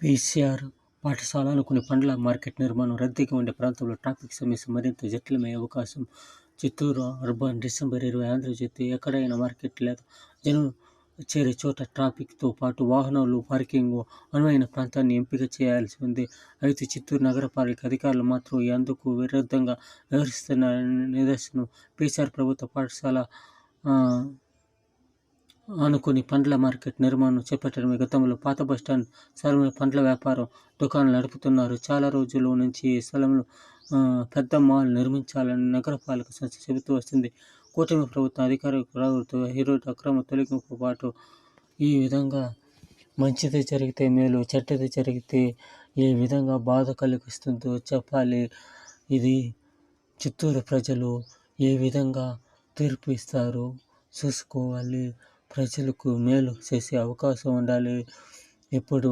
PCR పాఠశాల అనుకుని పండ్ల మార్కెట్ నిర్మాణం రద్దీగా ఉండే ప్రాంతంలో ట్రాఫిక్ సమస్య మరింత జటిలమయ్యే అవకాశం. చిత్తూరు అర్బన్ డిసెంబర్ 20 ఆంధ్రజ్యోతి ఎక్కడైనా మార్కెట్ లేదా జనం చేరే చోట ట్రాఫిక్తో పాటు వాహనాలు పార్కింగ్ అనువైన ప్రాంతాన్ని ఎంపిక చేయాల్సి ఉంది. అయితే చిత్తూరు నగరపాలక అధికారులు మాత్రం అందుకు విరుద్ధంగా వ్యవహరిస్తున్న నిదర్శనం పీసీఆర్ ప్రభుత్వ పాఠశాల అనుకుని పండ్ల మార్కెట్ నిర్మాణం చేపట్టడమే. గతంలో పాత బస్టాండ్ స్థలంలో పండ్ల వ్యాపారం దుకాణాలు నడుపుతున్నారు. చాలా రోజుల నుంచి ఈ స్థలంలో పెద్ద మాల్ నిర్మించాలని నగరపాలక సంస్థ చెబుతూ వస్తుంది. కూటమి ప్రభుత్వం అధికారులకు రావడంతో ఈరోజు అక్రమ తొలగింపు పాటు ఈ విధంగా మంచిది జరిగితే మేలు, చెడ్డది జరిగితే ఏ విధంగా బాధ కలిగిస్తుందో చెప్పాలి. ఇది చిత్తూరు ప్రజలు ఏ విధంగా తీర్పు ఇస్తారు చూసుకోవాలి. ప్రజలకు మేలు చేసే అవకాశం ఉండాలి. ఇప్పుడు